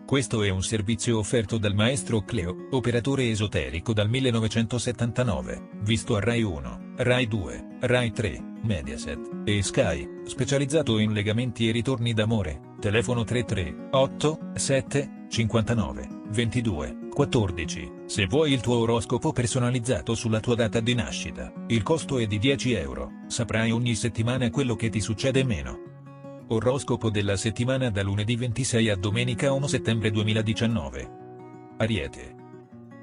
Questo è un servizio offerto dal maestro Cleo, operatore esoterico dal 1979, visto a Rai 1, Rai 2, Rai 3, Mediaset e Sky, specializzato in legamenti e ritorni d'amore. Telefono 33 7 59 22 14. Se vuoi il tuo oroscopo personalizzato sulla tua data di nascita, il costo è di 10 euro. Saprai ogni settimana quello che ti succede meno. Oroscopo della settimana da lunedì 26 a domenica 1 settembre 2019. Ariete.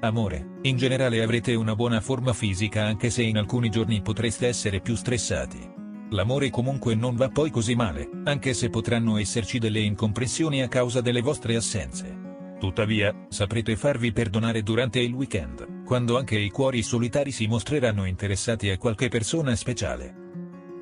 Amore, in generale avrete una buona forma fisica anche se in alcuni giorni potreste essere più stressati. L'amore comunque non va poi così male, anche se potranno esserci delle incomprensioni a causa delle vostre assenze. Tuttavia, saprete farvi perdonare durante il weekend, quando anche i cuori solitari si mostreranno interessati a qualche persona speciale.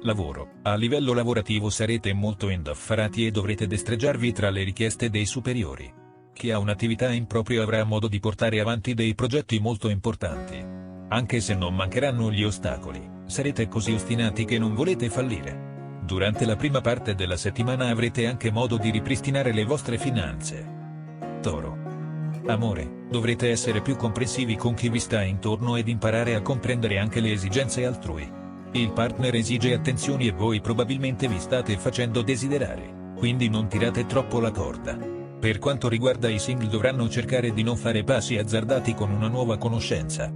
Lavoro. A livello lavorativo sarete molto indaffarati e dovrete destreggiarvi tra le richieste dei superiori. Chi ha un'attività in proprio avrà modo di portare avanti dei progetti molto importanti. Anche se non mancheranno gli ostacoli, sarete così ostinati che non volete fallire. Durante la prima parte della settimana avrete anche modo di ripristinare le vostre finanze. Toro. Amore, dovrete essere più comprensivi con chi vi sta intorno ed imparare a comprendere anche le esigenze altrui. Il partner esige attenzioni e voi probabilmente vi state facendo desiderare, quindi non tirate troppo la corda. Per quanto riguarda i single dovranno cercare di non fare passi azzardati con una nuova conoscenza.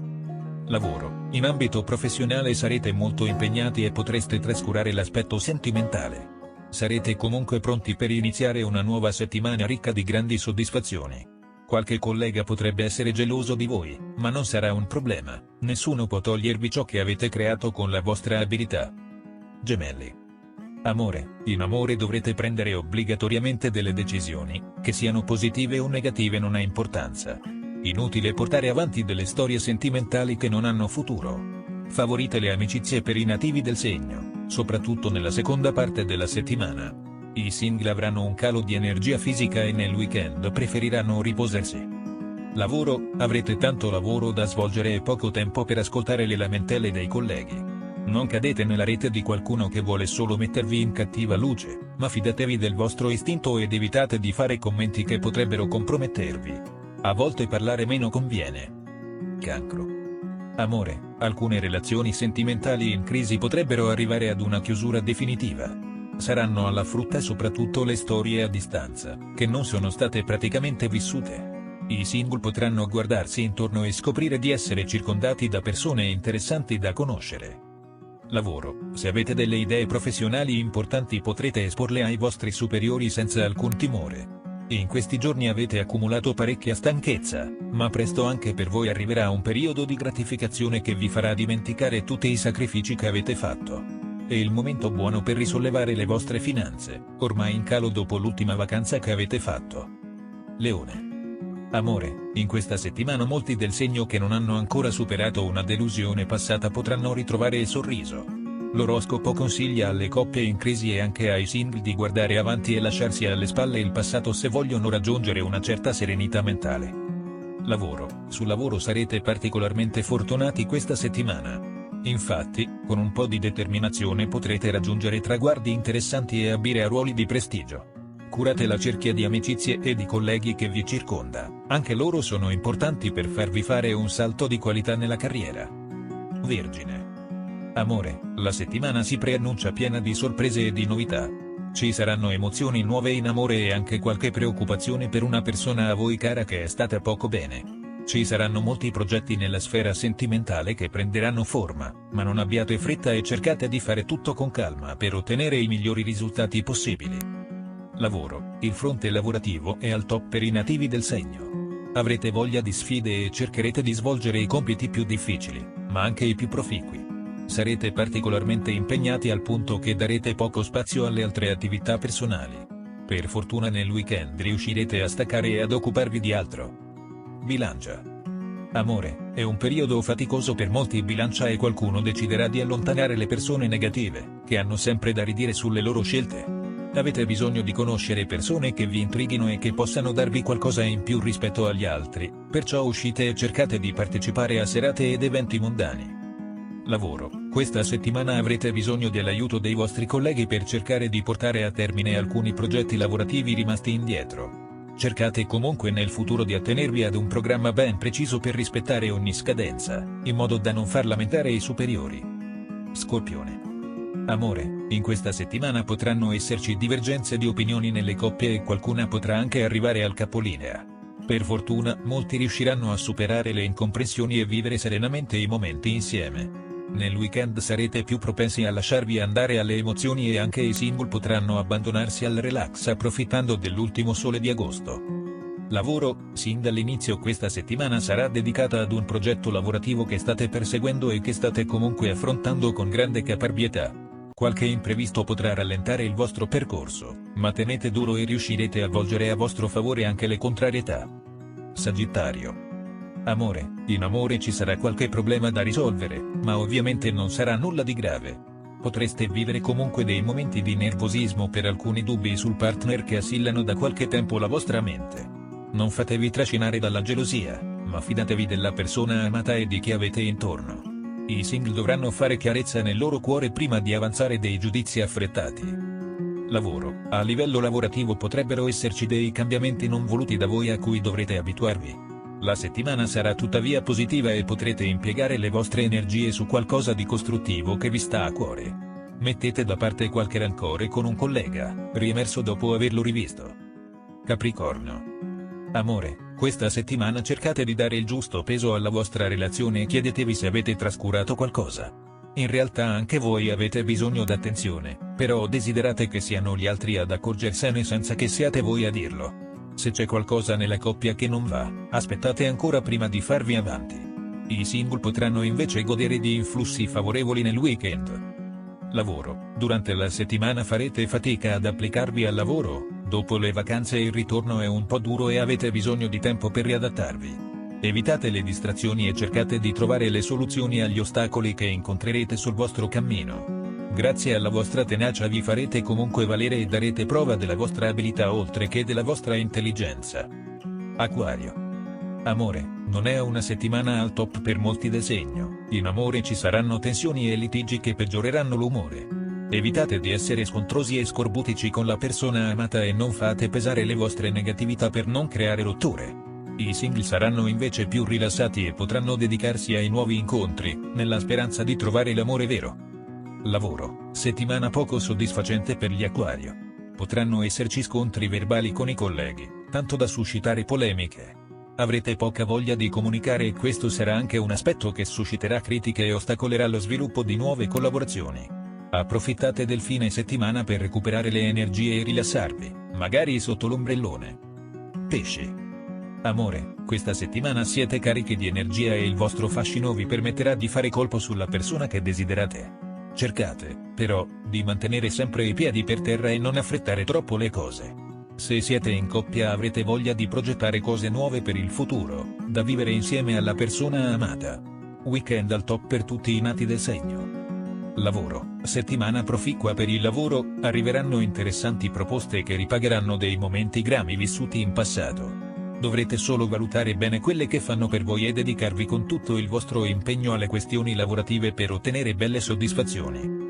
Lavoro. In ambito professionale sarete molto impegnati e potreste trascurare l'aspetto sentimentale. Sarete comunque pronti per iniziare una nuova settimana ricca di grandi soddisfazioni. Qualche collega potrebbe essere geloso di voi, ma non sarà un problema, nessuno può togliervi ciò che avete creato con la vostra abilità. Gemelli. Amore, in amore dovrete prendere obbligatoriamente delle decisioni, che siano positive o negative non ha importanza. Inutile portare avanti delle storie sentimentali che non hanno futuro. Favorite le amicizie per i nativi del segno, soprattutto nella seconda parte della settimana. I single avranno un calo di energia fisica e nel weekend preferiranno riposarsi. Lavoro, avrete tanto lavoro da svolgere e poco tempo per ascoltare le lamentele dei colleghi. Non cadete nella rete di qualcuno che vuole solo mettervi in cattiva luce, ma fidatevi del vostro istinto ed evitate di fare commenti che potrebbero compromettervi. A volte parlare meno conviene. Cancro. Amore, alcune relazioni sentimentali in crisi potrebbero arrivare ad una chiusura definitiva. Saranno alla frutta soprattutto le storie a distanza, che non sono state praticamente vissute. I single potranno guardarsi intorno e scoprire di essere circondati da persone interessanti da conoscere. Lavoro, se avete delle idee professionali importanti potrete esporle ai vostri superiori senza alcun timore. In questi giorni avete accumulato parecchia stanchezza, ma presto anche per voi arriverà un periodo di gratificazione che vi farà dimenticare tutti i sacrifici che avete fatto. È il momento buono per risollevare le vostre finanze, ormai in calo dopo l'ultima vacanza che avete fatto. Leone. Amore, in questa settimana molti del segno che non hanno ancora superato una delusione passata potranno ritrovare il sorriso. L'oroscopo consiglia alle coppie in crisi e anche ai single di guardare avanti e lasciarsi alle spalle il passato se vogliono raggiungere una certa serenità mentale. Lavoro, sul lavoro sarete particolarmente fortunati questa settimana. Infatti, con un po' di determinazione potrete raggiungere traguardi interessanti e ambire a ruoli di prestigio. Curate la cerchia di amicizie e di colleghi che vi circonda, anche loro sono importanti per farvi fare un salto di qualità nella carriera. Vergine. Amore, la settimana si preannuncia piena di sorprese e di novità. Ci saranno emozioni nuove in amore e anche qualche preoccupazione per una persona a voi cara che è stata poco bene. Ci saranno molti progetti nella sfera sentimentale che prenderanno forma, ma non abbiate fretta e cercate di fare tutto con calma per ottenere i migliori risultati possibili. Lavoro, il fronte lavorativo è al top per i nativi del segno. Avrete voglia di sfide e cercherete di svolgere i compiti più difficili, ma anche i più proficui. Sarete particolarmente impegnati al punto che darete poco spazio alle altre attività personali. Per fortuna nel weekend riuscirete a staccare e ad occuparvi di altro. Bilancia. Amore, è un periodo faticoso per molti Bilancia e qualcuno deciderà di allontanare le persone negative, che hanno sempre da ridire sulle loro scelte. Avete bisogno di conoscere persone che vi intrighino e che possano darvi qualcosa in più rispetto agli altri, perciò uscite e cercate di partecipare a serate ed eventi mondani. Lavoro, questa settimana avrete bisogno dell'aiuto dei vostri colleghi per cercare di portare a termine alcuni progetti lavorativi rimasti indietro. Cercate comunque nel futuro di attenervi ad un programma ben preciso per rispettare ogni scadenza, in modo da non far lamentare i superiori. Scorpione. Amore, in questa settimana potranno esserci divergenze di opinioni nelle coppie e qualcuna potrà anche arrivare al capolinea. Per fortuna, molti riusciranno a superare le incomprensioni e vivere serenamente i momenti insieme. Nel weekend sarete più propensi a lasciarvi andare alle emozioni e anche i single potranno abbandonarsi al relax approfittando dell'ultimo sole di agosto. Lavoro, sin dall'inizio questa settimana sarà dedicata ad un progetto lavorativo che state perseguendo e che state comunque affrontando con grande caparbietà. Qualche imprevisto potrà rallentare il vostro percorso, ma tenete duro e riuscirete a volgere a vostro favore anche le contrarietà. Sagittario. Amore, in amore ci sarà qualche problema da risolvere, ma ovviamente non sarà nulla di grave. Potreste vivere comunque dei momenti di nervosismo per alcuni dubbi sul partner che assillano da qualche tempo la vostra mente. Non fatevi trascinare dalla gelosia, ma fidatevi della persona amata e di chi avete intorno. I single dovranno fare chiarezza nel loro cuore prima di avanzare dei giudizi affrettati. Lavoro, a livello lavorativo potrebbero esserci dei cambiamenti non voluti da voi a cui dovrete abituarvi. La settimana sarà tuttavia positiva e potrete impiegare le vostre energie su qualcosa di costruttivo che vi sta a cuore. Mettete da parte qualche rancore con un collega, riemerso dopo averlo rivisto. Capricorno. Amore, questa settimana cercate di dare il giusto peso alla vostra relazione e chiedetevi se avete trascurato qualcosa. In realtà anche voi avete bisogno d'attenzione, però desiderate che siano gli altri ad accorgersene senza che siate voi a dirlo. Se c'è qualcosa nella coppia che non va, aspettate ancora prima di farvi avanti. I single potranno invece godere di influssi favorevoli nel weekend. Lavoro, durante la settimana farete fatica ad applicarvi al lavoro, dopo le vacanze il ritorno è un po' duro e avete bisogno di tempo per riadattarvi. Evitate le distrazioni e cercate di trovare le soluzioni agli ostacoli che incontrerete sul vostro cammino. Grazie alla vostra tenacia vi farete comunque valere e darete prova della vostra abilità oltre che della vostra intelligenza. Acquario. Amore, non è una settimana al top per molti del segno, in amore ci saranno tensioni e litigi che peggioreranno l'umore. Evitate di essere scontrosi e scorbutici con la persona amata e non fate pesare le vostre negatività per non creare rotture. I single saranno invece più rilassati e potranno dedicarsi ai nuovi incontri, nella speranza di trovare l'amore vero. Lavoro, settimana poco soddisfacente per gli Acquario. Potranno esserci scontri verbali con i colleghi, tanto da suscitare polemiche. Avrete poca voglia di comunicare e questo sarà anche un aspetto che susciterà critiche e ostacolerà lo sviluppo di nuove collaborazioni. Approfittate del fine settimana per recuperare le energie e rilassarvi, magari sotto l'ombrellone. Pesci. Amore, questa settimana siete carichi di energia e il vostro fascino vi permetterà di fare colpo sulla persona che desiderate. Cercate, però, di mantenere sempre i piedi per terra e non affrettare troppo le cose. Se siete in coppia avrete voglia di progettare cose nuove per il futuro, da vivere insieme alla persona amata. Weekend al top per tutti i nati del segno. Lavoro, settimana proficua per il lavoro, arriveranno interessanti proposte che ripagheranno dei momenti grami vissuti in passato. Dovrete solo valutare bene quelle che fanno per voi e dedicarvi con tutto il vostro impegno alle questioni lavorative per ottenere belle soddisfazioni.